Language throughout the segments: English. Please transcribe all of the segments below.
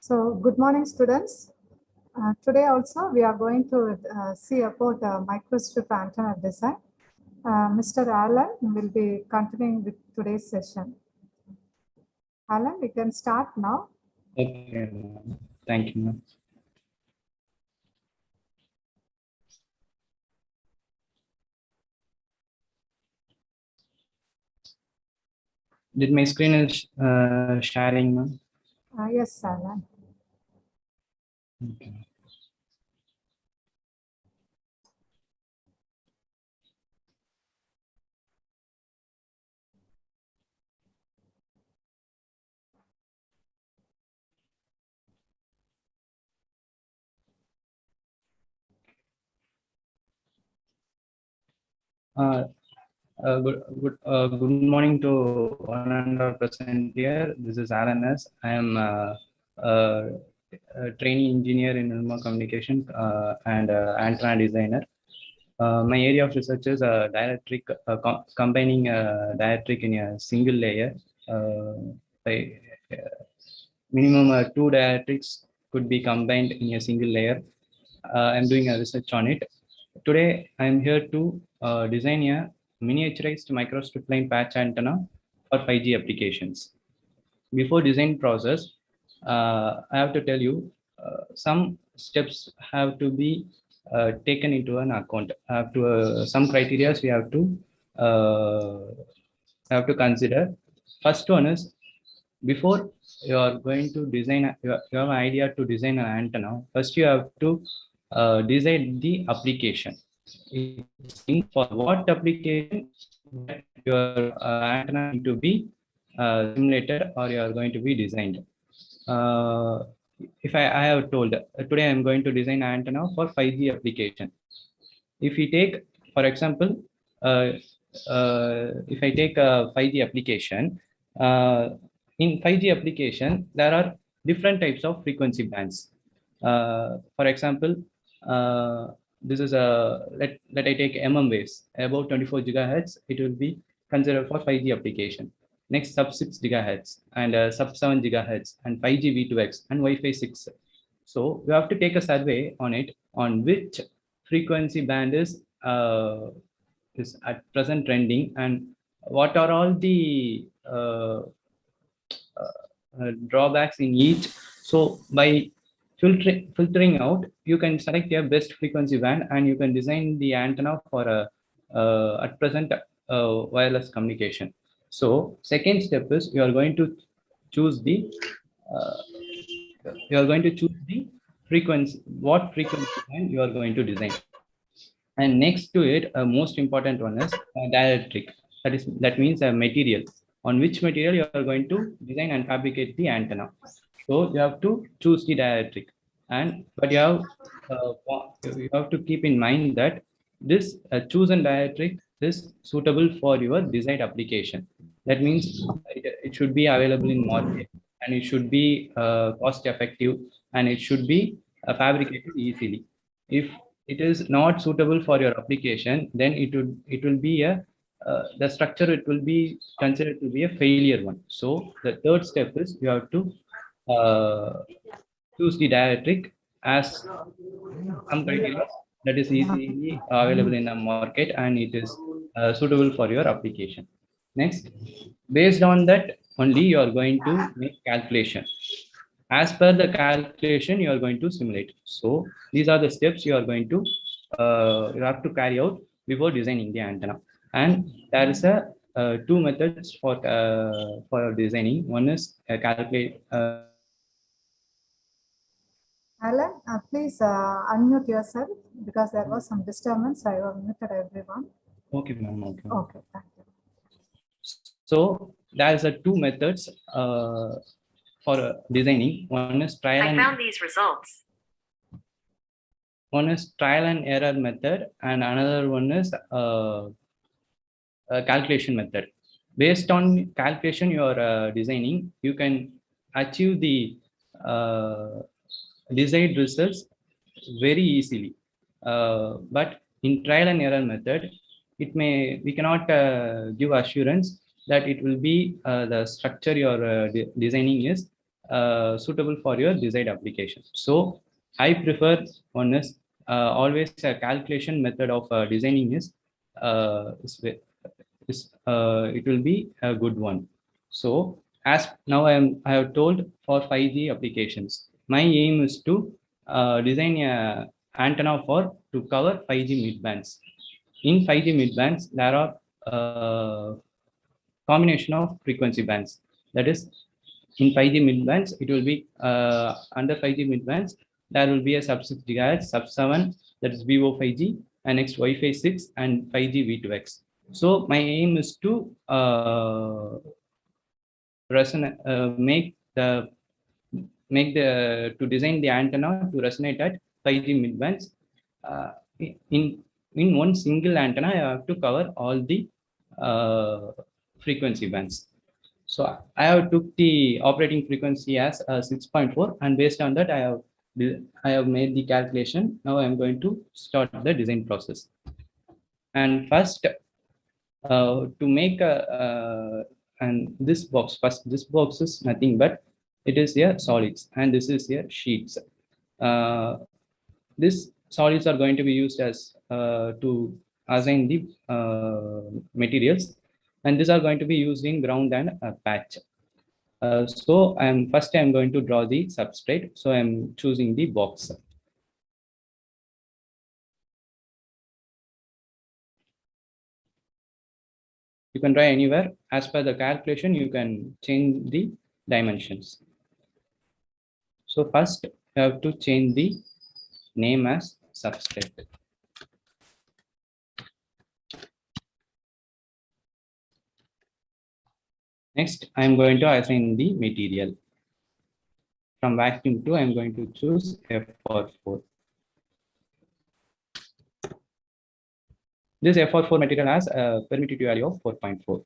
So, good morning, students. Today also we are going to see about microstrip antenna design. Mr. Alan will be continuing with today's session. Alan, we can start now. Okay, ma'am. Thank you, ma'am. Did my screen is sharing, ma'am? Yes, Alan. Okay. Good morning to one and all present here. This is Alan S. I am a trainee engineer in Ilma Communication and antenna designer. My area of research is dielectric, combining dielectric in a single layer. By, minimum two dielectrics could be combined in a single layer. I'm doing a research on it. Today, I'm here to design a miniaturized microstrip line patch antenna for 5G applications. Before design process, I have to tell you some steps have to be taken into an account. Have to some criteria we have to consider. First one is before you are going to design, you have an idea to design an antenna. First, you have to decide the application. It's for what application that your antenna need to be simulated or you are going to be designed. Uh, if I have told today I'm going to design an antenna for 5G application. If we take, for example, uh, if I take a 5G application, in 5G application, there are different types of frequency bands. For example, this is a, let I take waves, above 24 gigahertz, it will be considered for 5G application. Next, sub 6 gigahertz and sub 7 gigahertz and 5G V2X and Wi-Fi 6. So we have to take a survey on it, on which frequency band is at present trending and what are all the drawbacks in each. So by filtering out, you can select your best frequency band and you can design the antenna for a at present wireless communication. So second step is you are going to choose the uh, frequency, what frequency band you are going to design. And next to it, a most important one is dielectric. That means a material. On which material you are going to design and fabricate the antenna. So you have to choose the dielectric, and but you have to keep in mind that this chosen dielectric is suitable for your desired application. That means it should be available in market, and it should be cost effective, and it should be fabricated easily. If it is not suitable for your application, then it will be a the structure, it will be considered to be a failure one. So the third step is you have to uh, choose the dielectric as some criteria that is easily available in the market and it is suitable for your application. Next, based on that only you are going to make calculation. As per the calculation, you are going to simulate. So these are the steps you have to carry out before designing the antenna. And there is a two methods for designing. One is calculate. Alan, please unmute yourself because there was some disturbance. I have muted everyone. Okay, ma'am. Okay. Okay, thank you. So there's a two methods for designing. One is trial and found these results. One is trial and error method, and another one is calculation method. Based on calculation you are designing, you can achieve the desired results very easily. But in trial and error method, we cannot give assurance that it will be the structure you are designing is suitable for your desired application. So I prefer one is always a calculation method of designing it will be a good one. So as now I have told for 5G applications, my aim is to design a antenna to cover 5G midbands. In 5G midbands, there are combination of frequency bands. That is, in 5G midbands, it will be under 5G midbands, there will be a sub 6 GHz, sub 7, that is VO 5G, and next Wi-Fi 6 and 5G V2X. So my aim is to to design the antenna to resonate at 5G midbands. Uh, in one single antenna, I have to cover all the frequency bands. So I have took the operating frequency as 6.4, and based on that, I have made the calculation. Now I am going to start the design process. And first, to make and this box is nothing but it is here solids, and this is here sheets. This solids are going to be used as to assign the materials, and these are going to be used in ground and patch. So I'm going to draw the substrate. So I'm choosing the box. You can try anywhere. As per the calculation, you can change the dimensions. So first, you have to change the name as substrate. Next, I'm going to assign the material. From vacuum 2, I'm going to choose FR4. This FR4 material has a permittivity value of 4.4.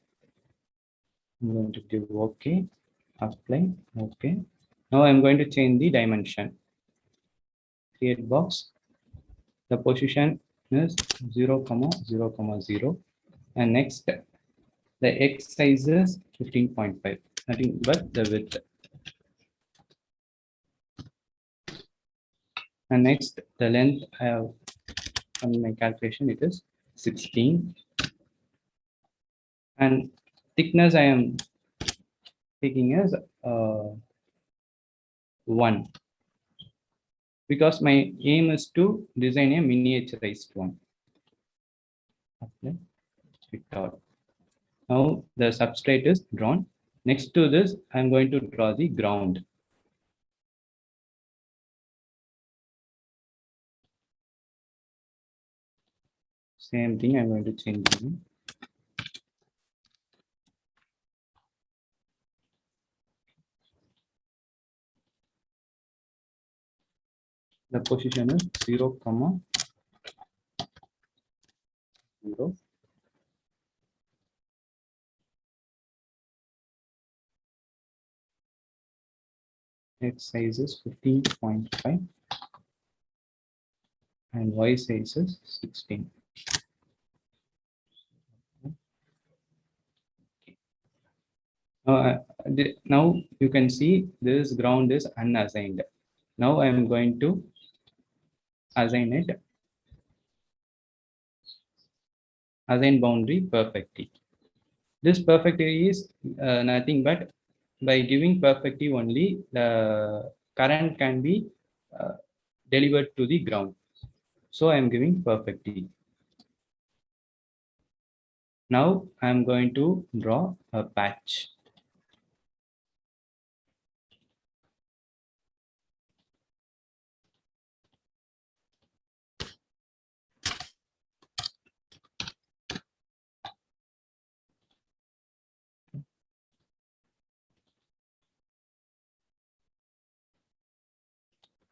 I'm going to give OK, apply, OK. Now I'm going to change the dimension. Create box. The position is 0, 0, 0. And next, the X size is 15.5, nothing but the width. And next, the length I have on my calculation, it is 16. And thickness I am taking as 1. Because my aim is to design a miniaturized one. Okay. Now the substrate is drawn. Next to this, I'm going to draw the ground. Same thing, I'm going to change the name. The position is 0, 0. X size is 15.5 and Y size is 16. Now you can see this ground is unassigned. Now I am going to assign it. Assign boundary perfectly. This perfectly is nothing but by giving perfectly only the current can be delivered to the ground. So I am giving perfectly. Now I am going to draw a patch.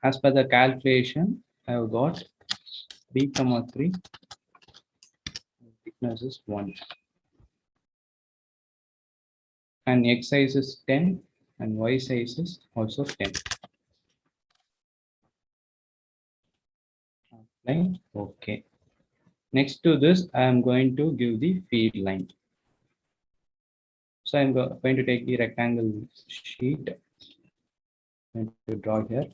As per the calculation, I have got 3, 3. Thickness is 1. And X size is 10 and Y size is also 10. Line. Okay. Next to this, I am going to give the feed line. So I'm going to take the rectangle sheet I'm going to draw here.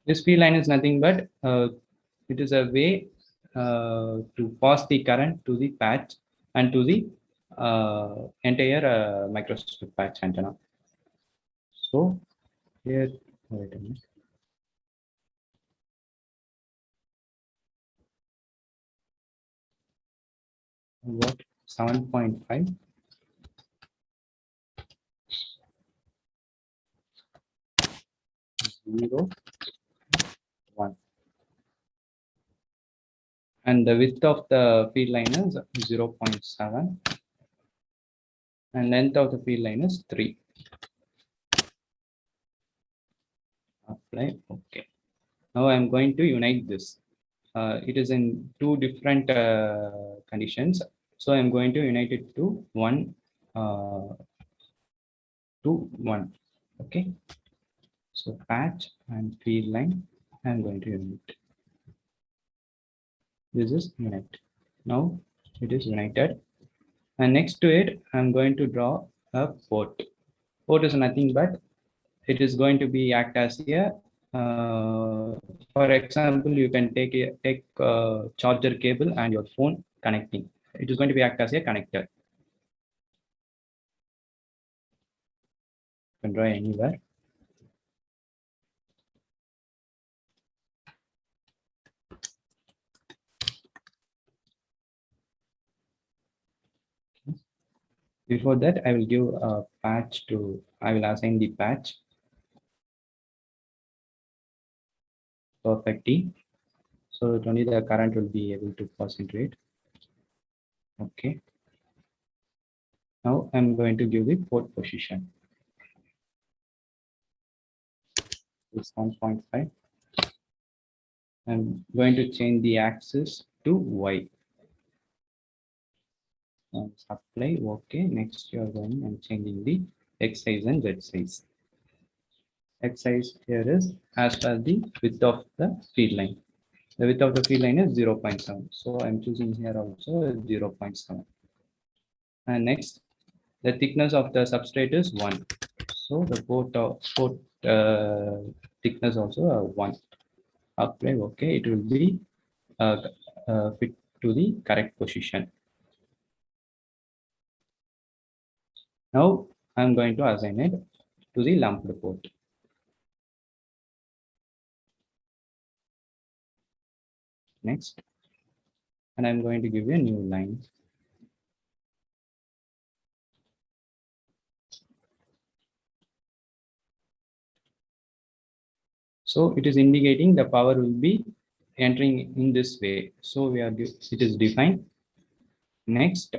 This field line is nothing but it is a way to pass the current to the patch and to the entire microstrip patch antenna. So here, wait a minute. What 7.5 0 1, and the width of the field line is 0.7 and length of the field line is 3. Apply. Okay. Now I'm going to unite this. It is in two different conditions. So I'm going to unite it to 1 to 1. Okay. So patch and field line, I'm going to unite. This is unite. Now it is united. And next to it, I'm going to draw a port. Port is nothing but it is going to be act as a for example, you can take a charger cable and your phone connecting. It is going to be act as a connector. You can draw anywhere. Before that, I will give a patch to, I will assign the patch perfectly. So that only the current will be able to pass into it. Okay. Now I'm going to give the port position. It's 1.5. I'm going to change the axis to Y. And apply. Okay. Next, you are going and changing the X size and Z size. X size here is as per the width of the field line. The width of the field line is 0.7. So I'm choosing here also 0.7. And next, the thickness of the substrate is 1. So the port thickness also 1. Apply. Okay. It will be fit to the correct position. Now I'm going to assign it to the lumped port. Next, and I'm going to give you a new line. So it is indicating the power will be entering in this way. So it is defined. Next,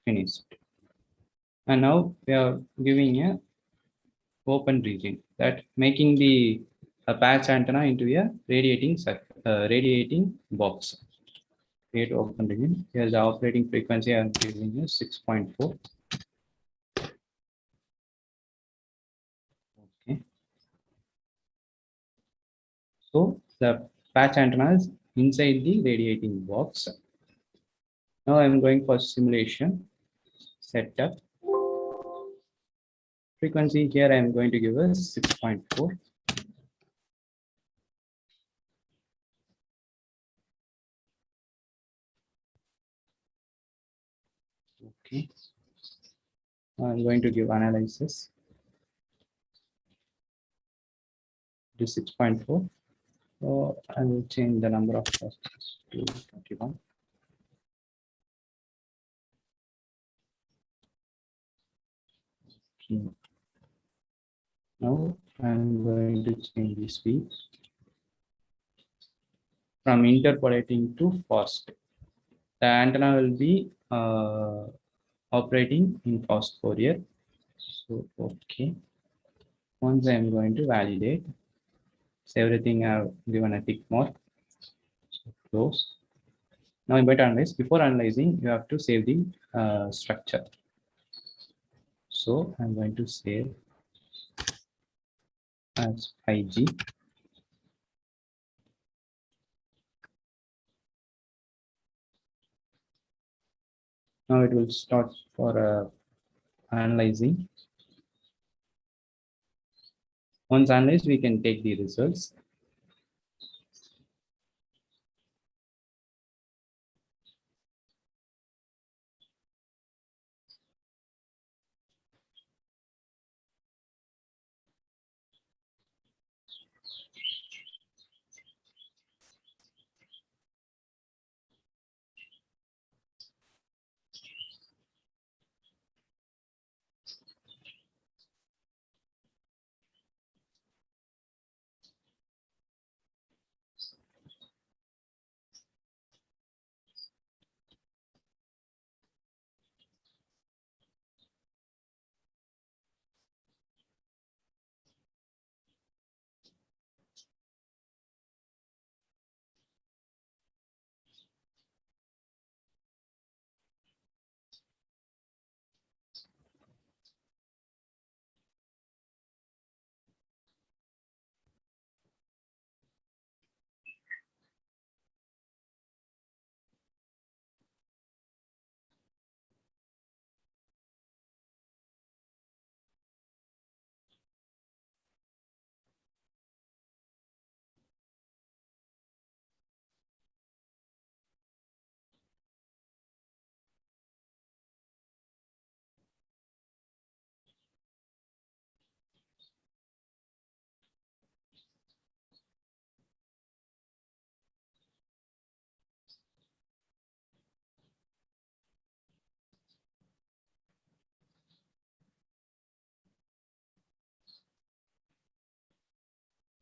finished. And now we are giving a open region, that making the patch antenna into a radiating box. Create open region. Here the operating frequency I am giving is 6.4. Okay. So the patch antenna is inside the radiating box. Now I'm going for simulation setup. Frequency here I'm going to give us 6.4. Okay. I'm going to give analysis. It is 6.4. So I will change the number of processes to 21. Okay. Now I'm going to change the speed from interpolating to fast. The antenna will be operating in fast Fourier. So okay. Once I'm going to validate, so everything I've given a tick mark. So close. Now I'm going to analyze. Before analyzing, you have to save the structure. So I'm going to save as 5G. Now it will start for analyzing. Once analyzed, we can take the results.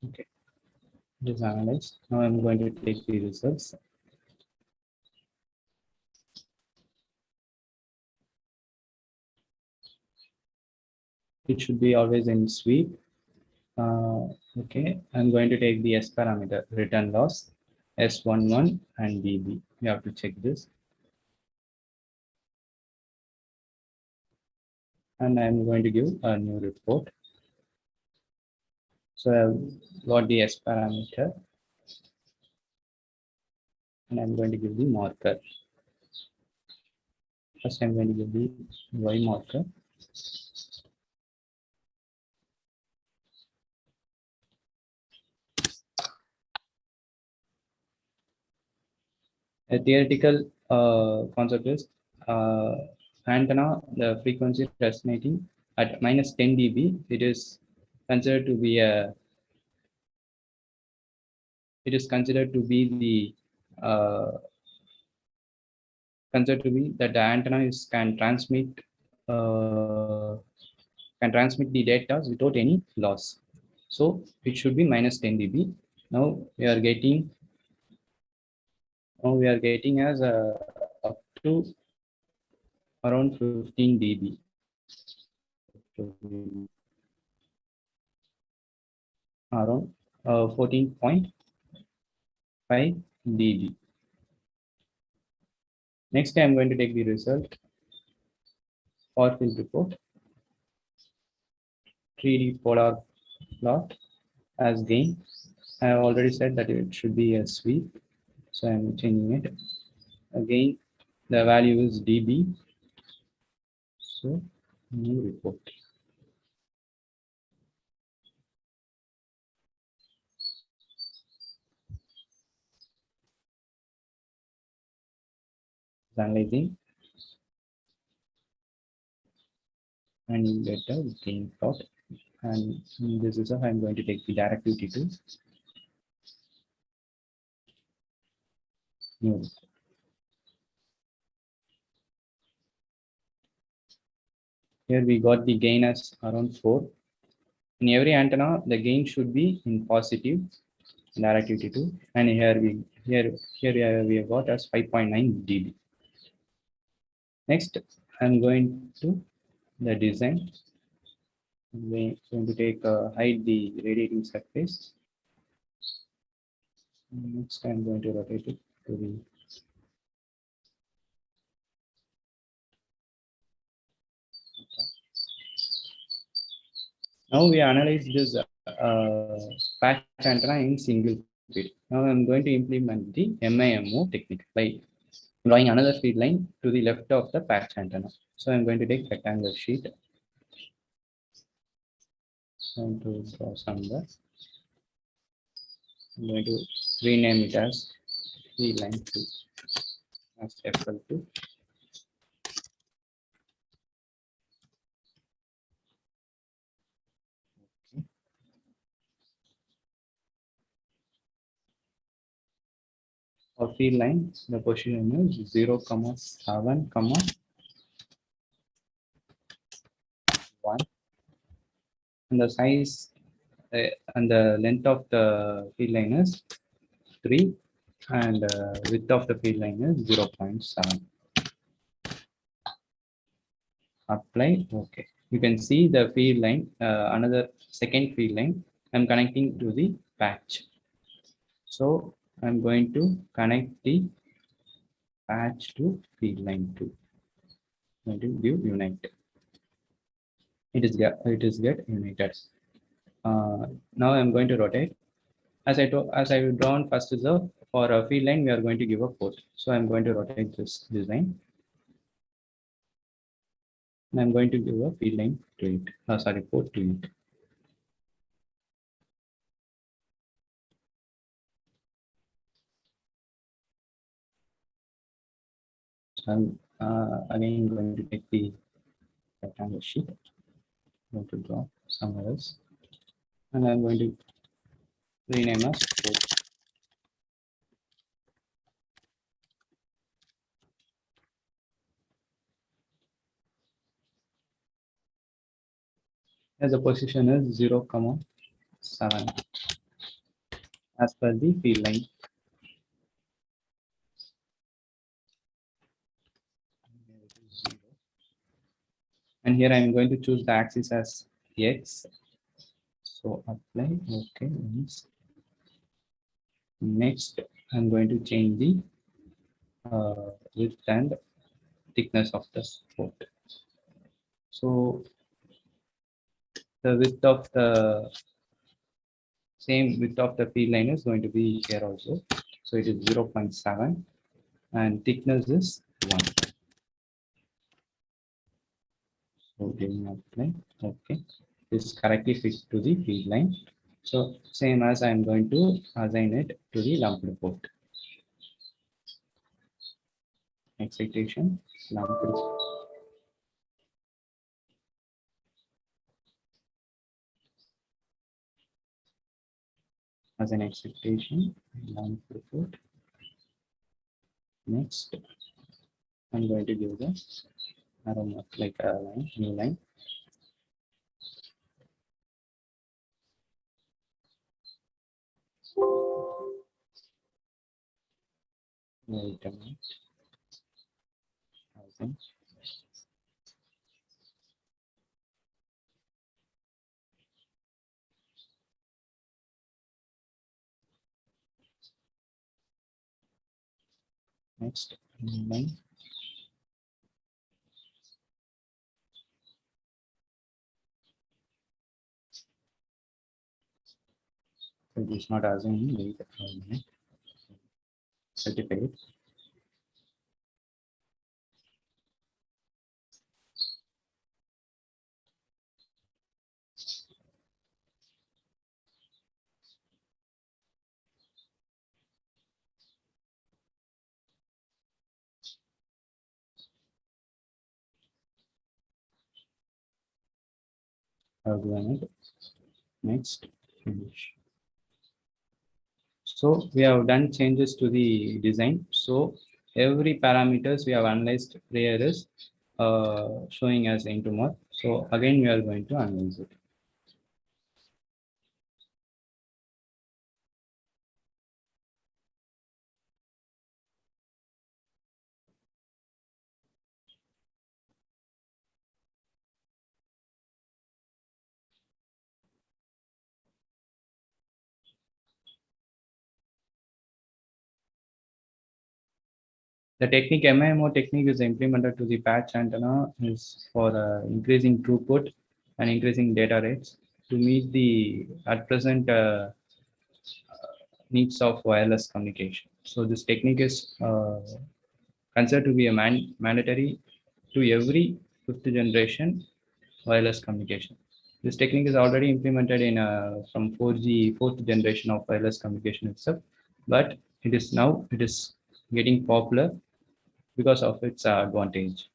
Okay, it is analyzed. Now I'm going to take the results. It should be always in sweep. Okay, I'm going to take the S parameter, return loss, S11 and dB. You have to check this. And I'm going to give a new report. So I've got the S parameter and I'm going to give the marker. First, I'm going to give the Y marker. A theoretical concept is antenna, the frequency resonating at minus 10 dB. It is considered to be the considered to be that the antenna can transmit the data without any loss. So it should be minus 10 dB. Now we are getting as up to around 15 dB. Around 14.5 dB. Next, I am going to take the result far field report, 3D polar plot as gain. I have already said that it should be a sweep, so I am changing it. Again, the value is dB. So, new report. Analyzing, and you get a gain plot. And this is how I'm going to take the directivity to new report. Here we got the gain as around 4. In every antenna, the gain should be in positive directivity 2, and here we have got as 5.9 dB. Next, I'm going to the design. I'm going to take hide the radiating surface. Next, I'm going to rotate it to the now we analyze this patch antenna in single bit. Now I'm going to implement the MIMO technique. By drawing another feed line to the left of the patch antenna. So I'm going to take rectangle sheet and to draw somewhere. I'm going to rename it as feed line 2 as FL2. For feed line, the position is 0, 7, 1, and the size and the length of the feed line is 3, and width of the feed line is 0.7. Apply. Okay. You can see the feed line, another second feed line. I'm connecting to the patch. So I'm going to connect the patch to feed line 2. I'm going to give unite. It is get united. Now I'm going to rotate. As I drawn first is a for a feed line we are going to give a port. So I'm going to rotate this design. And I'm going to give a feed line to it. Port to it. So I'm again going to take the rectangle sheet. I'm going to draw somewhere else, and I'm going to rename as port. As the position is 0, 7 as per the field line. And here I'm going to choose the axis as X. So apply. Okay. Next, I'm going to change the width and thickness of the port. So the width of the same width of the field line is going to be here also. So it is 0.7 and thickness is 1. So giving apply. Okay. This correctly fits to the field line. So same as I'm going to assign it to the lumped port. Excitation, lumped. As an excitation, lumped port. Next, I'm going to give this arrow mark like a line, new line. Wait a minute. Next, new line. So it is not assigning wait a minute. Certificate. Next, finish. So we have done changes to the design. So every parameters we have analyzed here is showing as into more. So again, we are going to analyze it. The technique MIMO technique is implemented to the patch antenna is for increasing throughput and increasing data rates to meet the at present needs of wireless communication. So this technique is considered to be a mandatory to every fifth generation wireless communication. This technique is already implemented in from 4G, fourth generation of wireless communication itself, but it is getting popular because of its advantage.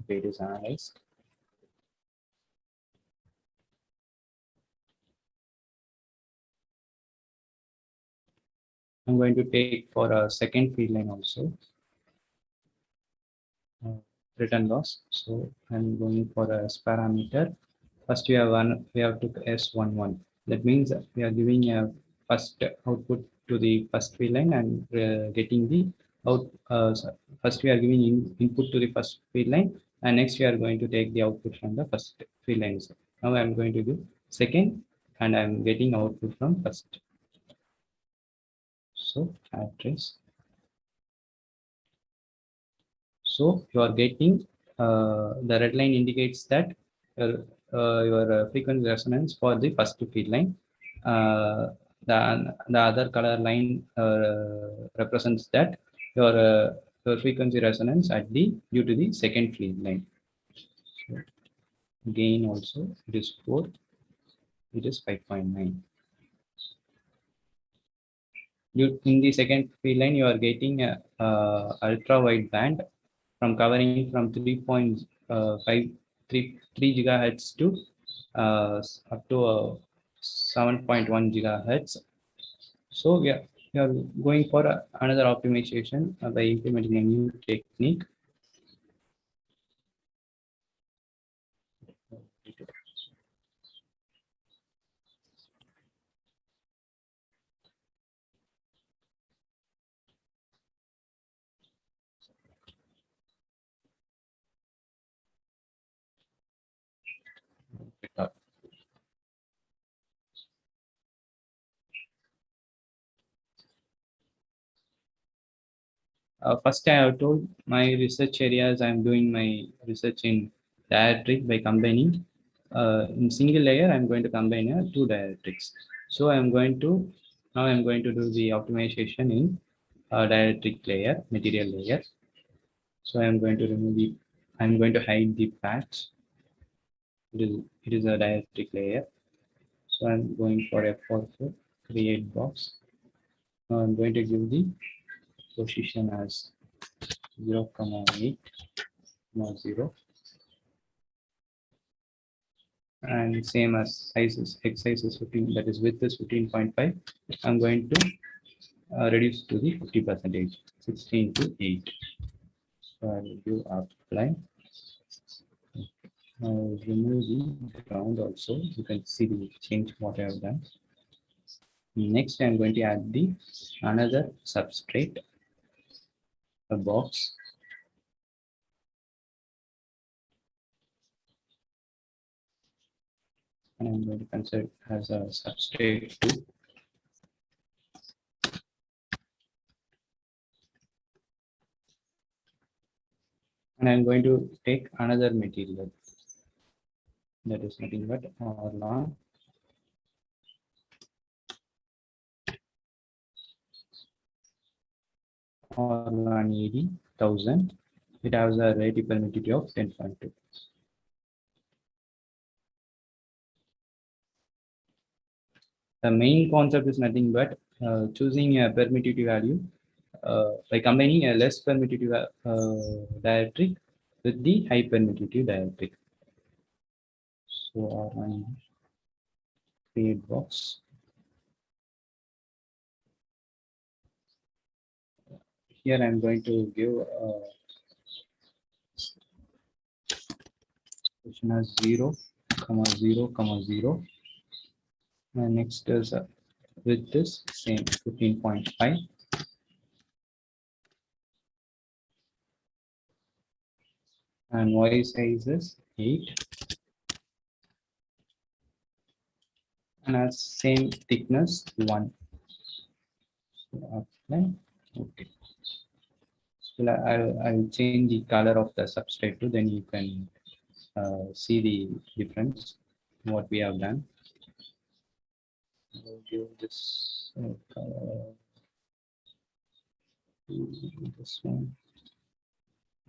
Okay, it is analyzed. I'm going to take for a second field line also, return loss. So I'm going for a S parameter. First we have to S11. That means we are giving a first output to the first field line and getting the out. First we are giving input to the first field line, and next we are going to take the output from the first field line. So now I'm going to do second, and I'm getting output from first. So address. So you are getting the red line indicates that your frequency resonance for the first field line. The other color line represents that your frequency resonance at the due to the second field line. So gain also it is 4, it is 5.9. In the second field line, you are getting a ultra wide band from covering from 3.53 gigahertz to up to 7.1 gigahertz. So we are going for another optimization by implementing a new technique. First, I have told my research areas. I'm doing my research in dielectric by combining in single layer. I'm going to combine two dielectrics. So I'm going to now I'm going to do the optimization in dielectric layer, material layer. So I'm going to remove the. I'm going to hide the patch. It is a dielectric layer. So I'm going for F4 create box. Now I'm going to give the position as 0, 8, 0. and same as sizes, X size is 15, that is width is 15.5. I'm going to reduce to the 50%, 16 to 8. So I will do apply. I'll remove the ground also. You can see the change what I have done. Next, I'm going to add the another substrate, a box. And I'm going to consider it as a substrate 2. And I'm going to take another material that is nothing but Orlon. Orlon ED 1000. It has a relative permittivity of 10.2. The main concept is nothing but choosing a permittivity value by combining a less permittivity dielectric with the high permittivity dielectric. So Orlon create box. Here I'm going to give position as 0, 0, 0. And next is with this same 15.5. And Y size is 8. And as same thickness 1. So apply. Okay. So I'll change the color of the substrate too, then you can see the difference what we have done. I'll give this color to this one.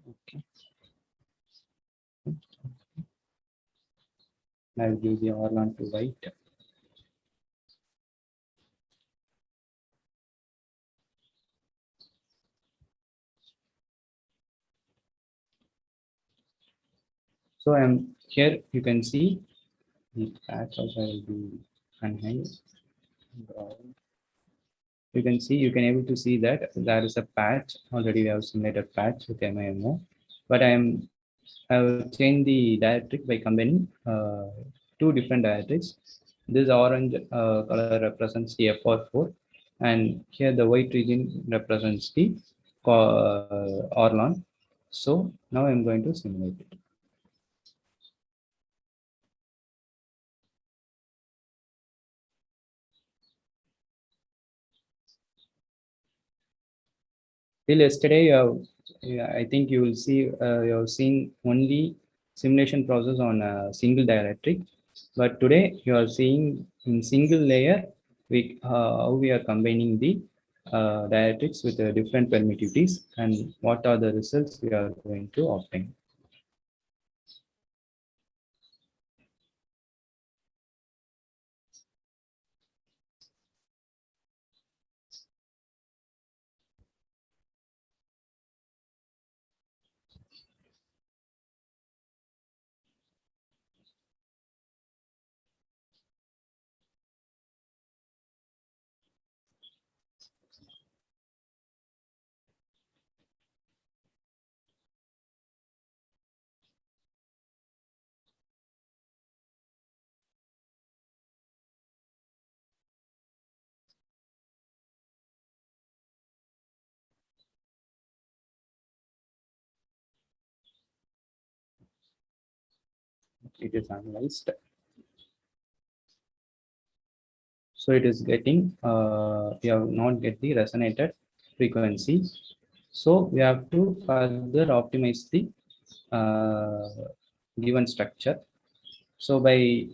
Okay. I'll give the Orlon to white. So I'm here. You can see the patch also. I will do unhide. You can see, you can able to see that there is a patch already. We have simulated patch with MIMO, but I've changed the dielectric by combining two different dielectrics. This orange color represents the FR4, and here the white region represents the Orlon. So now I'm going to simulate it. Till yesterday, I think you will see you have seen only simulation process on a single dielectric, but today you are seeing in single layer how we are combining the dielectrics with different permittivities and what are the results we are going to obtain. It is analyzed. So it is getting, we have not get the resonated frequency. So we have to further optimize the given structure. So by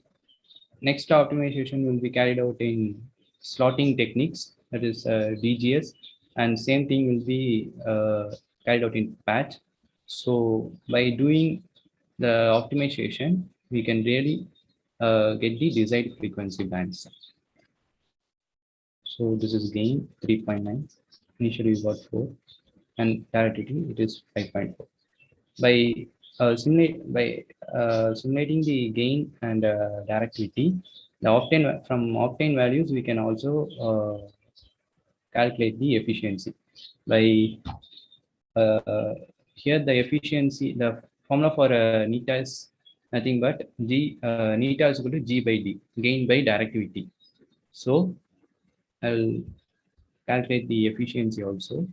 next optimization will be carried out in slotting techniques, that is DGS, and same thing will be carried out in patch. So by doing the optimization, we can really get the desired frequency bands. So this is gain 3.9. Initially we got 4, and directly it is 5.4. By simulating the gain and directivity. The obtained values we can also calculate the efficiency by here the efficiency, the formula for neta is nothing but neta is equal to g by d, gain by directivity. So I'll calculate the efficiency also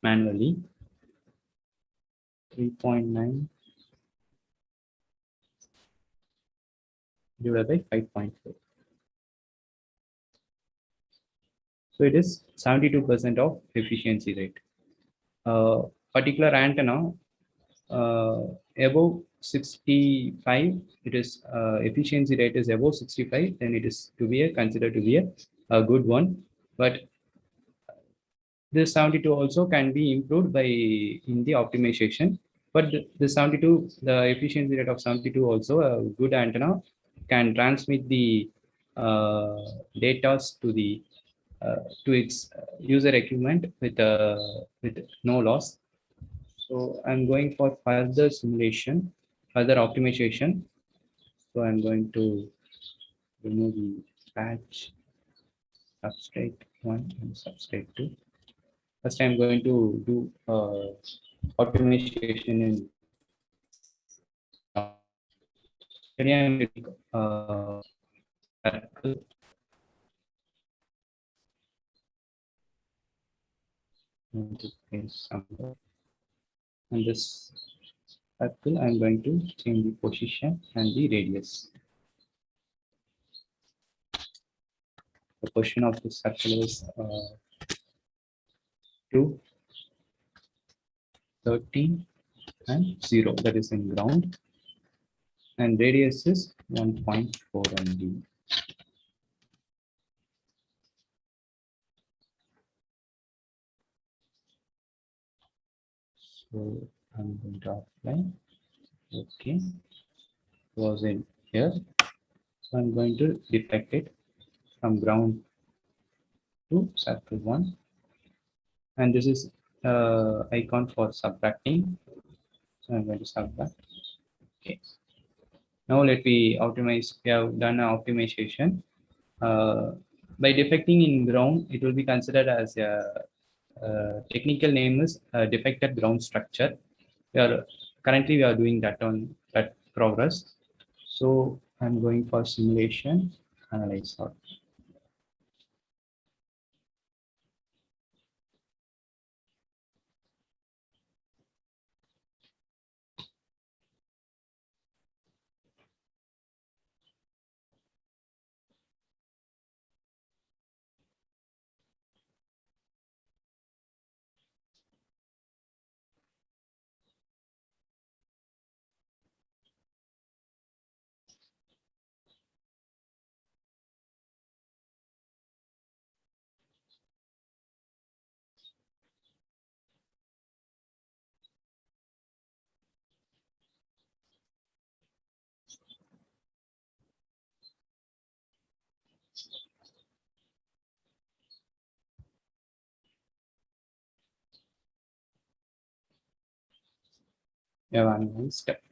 manually. 3.9 divided by 5.4. So it is 72% of efficiency rate. Particular antenna uh, above 65, it is efficiency rate is above 65, then it is to be considered to be a good one. But this 72 also can be improved by in the optimization. But the 72, the efficiency rate of 72 also, a good antenna can transmit the uh, data to the to its user equipment with no loss. So I'm going for further simulation, further optimization. So I'm going to remove the patch substrate 1 and substrate 2. First, I'm going to do optimization in circle. Into place somewhere. And this circle, I'm going to change the position and the radius. The position of the circle is 2, 13, and 0. That is in ground. And radius is 1.4 MB. So I'm going to apply. Okay. Was in here. So I'm going to defect it from ground to circle 1. And this is icon for subtracting. So I'm going to subtract. Okay. Now let me optimize. We have done an optimization. By defecting in ground, it will be considered as a technical name is defected ground structure. Currently we are doing that on that progress. So I'm going for simulation, analyze sort. We have one step.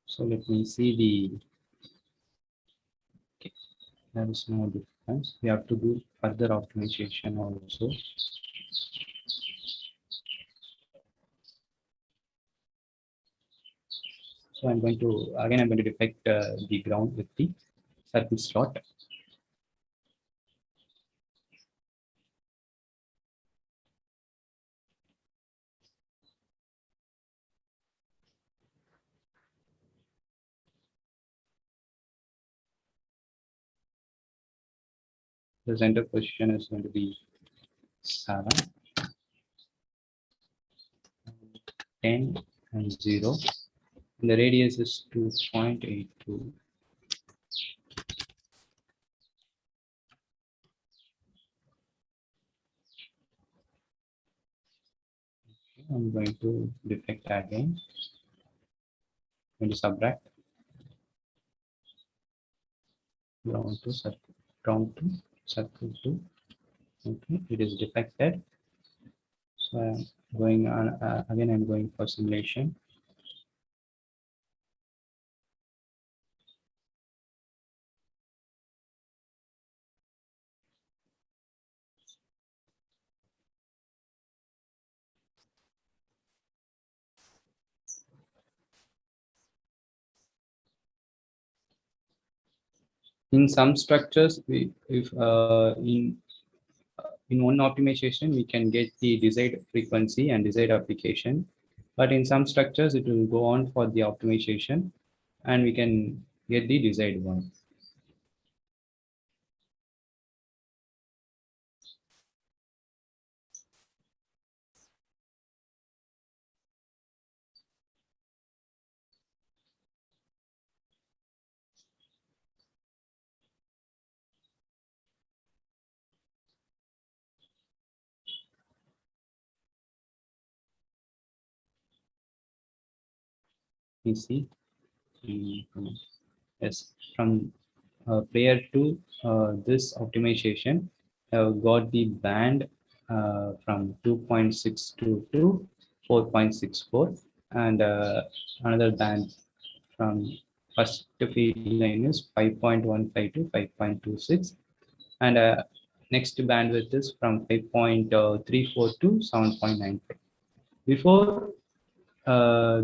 So let me see the. Okay, there is no difference. We have to do further optimization also. So I'm going to defect the ground with the circle slot. The center position is going to be 7, 10, and 0. And the radius is 2.82. I'm going to defect again. I'm going to subtract ground to circle 2. Okay, it is defected. So I'm going on again. I'm going for simulation. In some structures, if in one optimization, we can get the desired frequency and desired application. But in some structures, it will go on for the optimization and we can get the desired one. You see, yes, from prior to this optimization, I've got the band from 2.62 to 4.64 and another band from first field line is 5.15 to 5.26 and next bandwidth is from 5.34 to 7.95. Before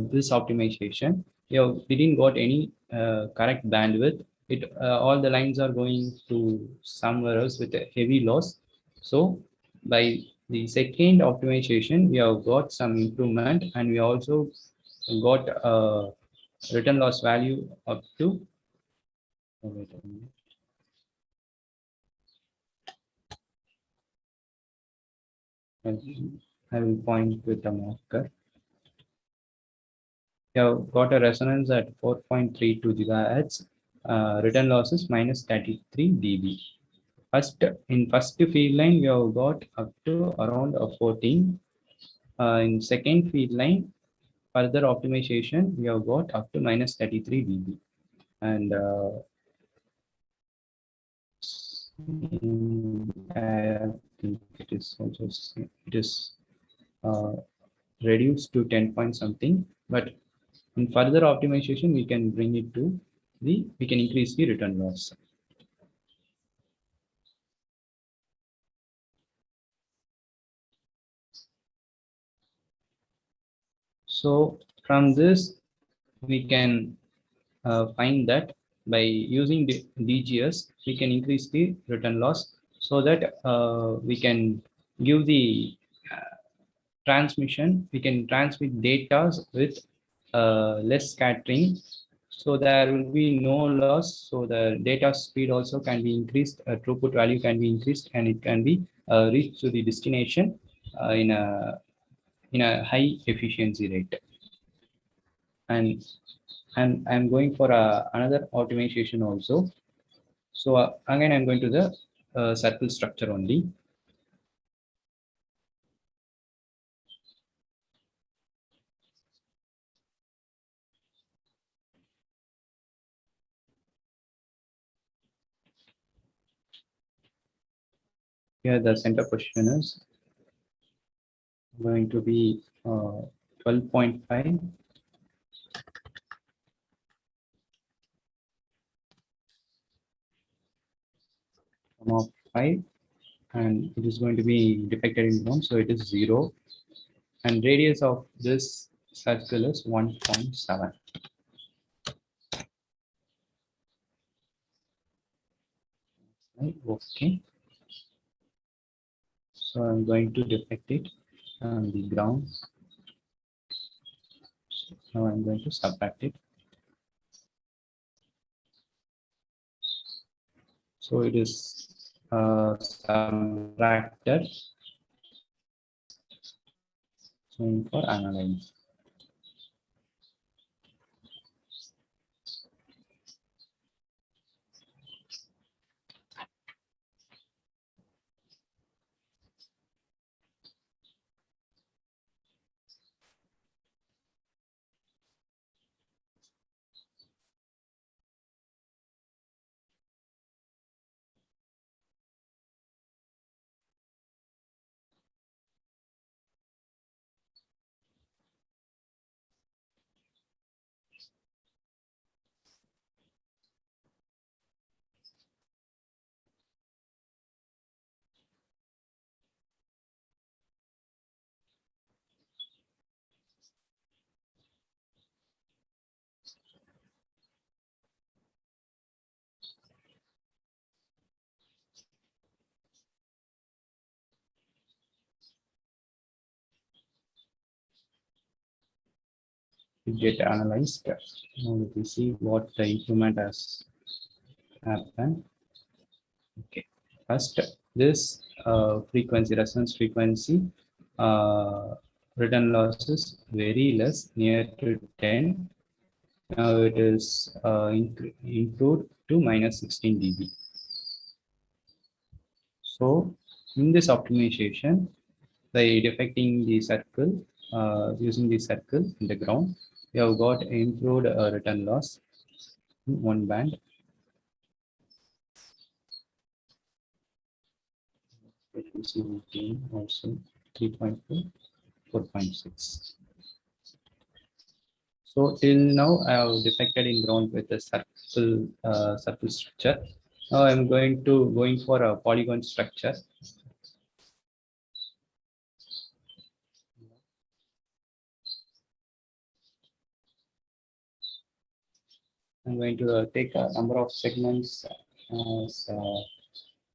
this optimization, we didn't got any correct bandwidth. It all the lines are going to somewhere else with a heavy loss. So by the second optimization, we have got some improvement and we also got return loss value up to wait a minute. I will point with the marker. We have got a resonance at 4.32 gigahertz. Return losses minus 33 dB. In first field line, we have got up to around 14. In second field line, further optimization, we have got up to minus 33 dB. And I think it is also it is reduced to 10 point something, but in further optimization, we can bring it to we can increase the return loss. So from this, we can find that by using the DGS, we can increase the return loss so that we can give the transmission, we can transmit data with less scattering. So there will be no loss. So the data speed also can be increased, throughput value can be increased, and it can be reached to the destination in a high efficiency rate. And I'm going for another optimization also. So again, I'm going to the circle structure only. Here the center position is going to be 12.5. Of 5, and it is going to be depicted in 1, so it is 0, and radius of this circle is 1.7. Right, okay, so I'm going to depict it on the ground. Now I'm going to subtract it. So it is subtracted. So for analyze. get analyzed. Now let me see what the improvement has happened. Okay, first this frequency, resonance frequency, return losses very less, near to 10. Now it is improved to minus 16 dB. So in this optimization, by defecting the circle, using the circle in the ground, we have got improved return loss in one band. Frequency gain also 3.4, 4.6. So till now I have defected in ground with a circle structure. Now I'm going for a polygon structure. I'm going to take a number of segments as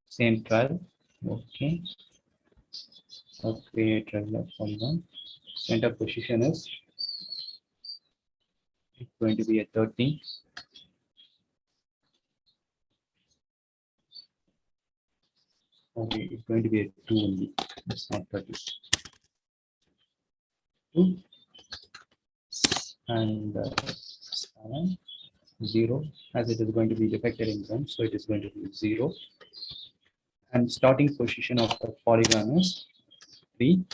same 12. Okay. I'll create regular polygon. Center position is going to be a 13. Okay, it's going to be a 2 only. It's not 30. 2 and 7, 0, as it is going to be defected in ground, so it is going to be 0. And starting position of the polygon is 3,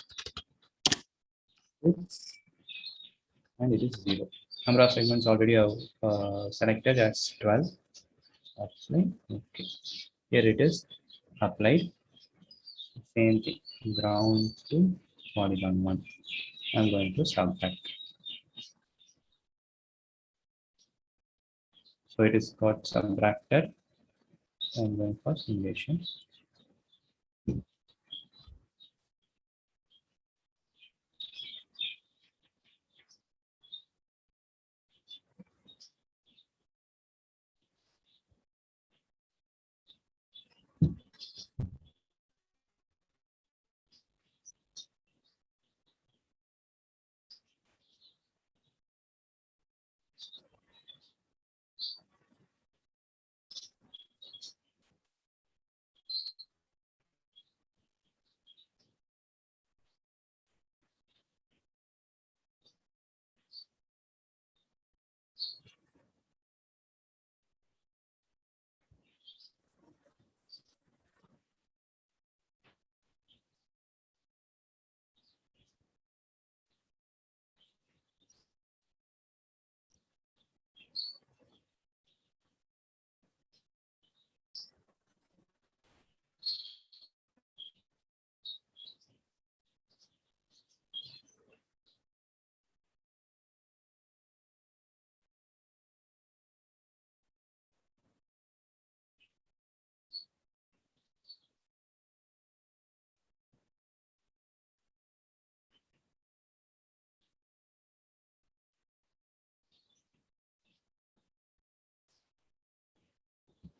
6, and it is 0. Number of segments already have selected as 12. Actually, okay. Here it is applied. Same thing, ground to polygon 1. I'm going to subtract. So it is got subtracted. I'm going for simulation.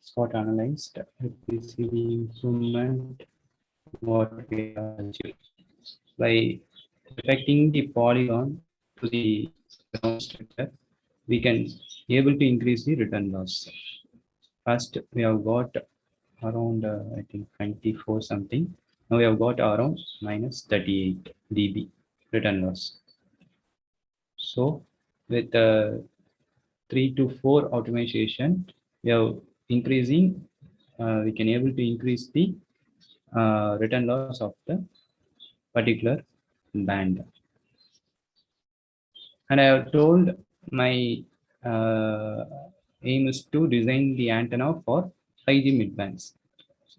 It's got analyzed. Let me see the improvement what we have achieved by affecting the polygon to the ground structure. We can able to increase the return loss. First we have got around I think 24 something. Now we have got around minus 38 dB return loss. So with 3 to 4 optimization, we are increasing. We can able to increase the return loss of the particular band. And I have told my aim is to design the antenna for 5G midbands.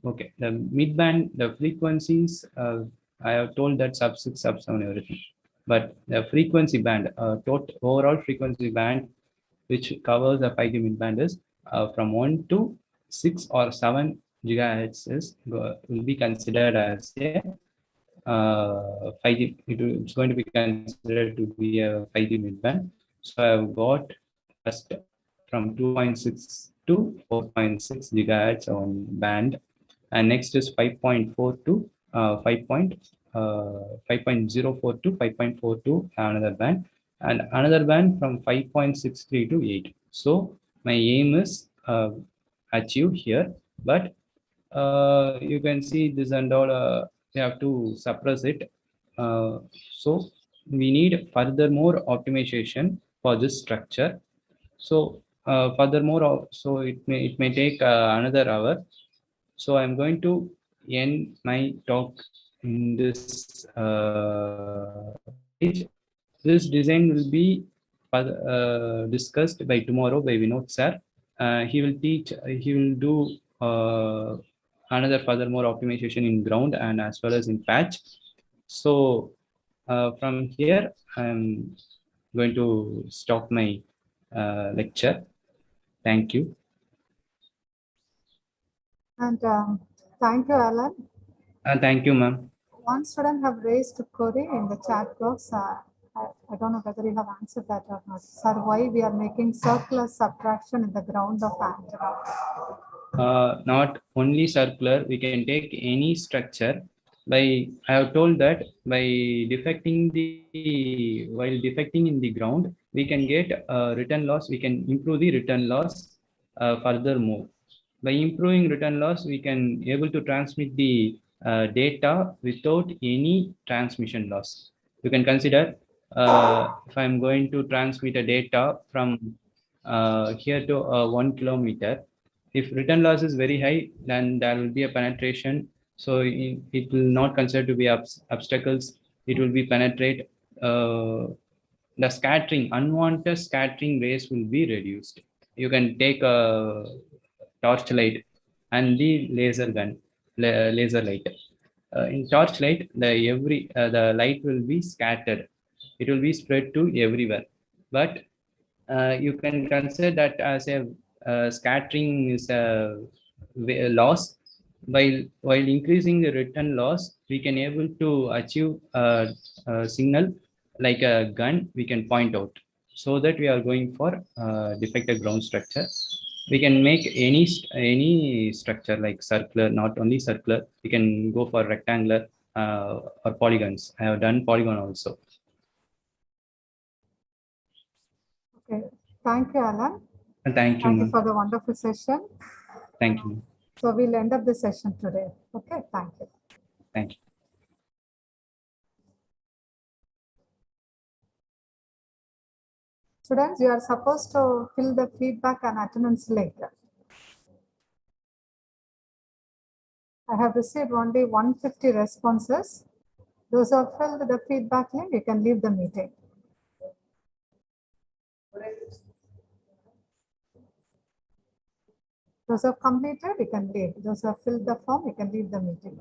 Okay, the midband, the frequencies, I have told that sub 6, sub 7, everything. But the frequency band, total overall frequency band, which covers the 5G midband is from 1 to 6 or 7 gigahertz will be considered as a 5G. It's going to be considered to be a 5G midband. So I've got first from 2.6 to 4.6 gigahertz on band, and next is 5.4 to 5.04 to 5.42 another band, and another band from 5.63 to 8. So my aim is achieve here, but you can see this and all, we have to suppress it. So we need furthermore optimization for this structure. So furthermore, so it may take another hour. So I'm going to end my talk in this stage. This design will be discussed by tomorrow by Vinod sir. He will teach. He will do another furthermore optimization in ground and as well as in patch. So from here, I'm going to stop my lecture. Thank you. And thank you, Alan. Thank you, ma'am. One student have raised a query in the chat box. I don't know whether you have answered that or not. Sir, why we are making circular subtraction in the ground of antenna? Not only circular, we can take any structure. By I have told that by defecting while defecting in the ground, we can get return loss. We can improve the return loss furthermore. By improving return loss, we can able to transmit the data without any transmission loss. You can consider if I'm going to transmit a data from here to 1 kilometer. If return loss is very high, then there will be a penetration. So it will not consider to be obstacles. It will be penetrate. The scattering, unwanted scattering rays will be reduced. You can take a torchlight and the laser gun, laser light. In torchlight, the light will be scattered. It will be spread to everywhere. But you can consider that as a scattering is a loss. While increasing the return loss, we can able to achieve a signal like a gun. We can point out so that we are going for defective ground structure. We can make any structure like circular, not only circular. We can go for rectangular or polygons. I have done polygon also. Okay, thank you, Alan. And thank you, Thank you ma'am. for the wonderful session. Thank you. So we'll end up the session today. Okay, thank you. Thank you. Students, you are supposed to fill the feedback and attendance link. I have received only 150 responses. Those who have filled the feedback link, you can leave the meeting. Those who have completed, you can leave. Those who have filled the form, you can leave the meeting.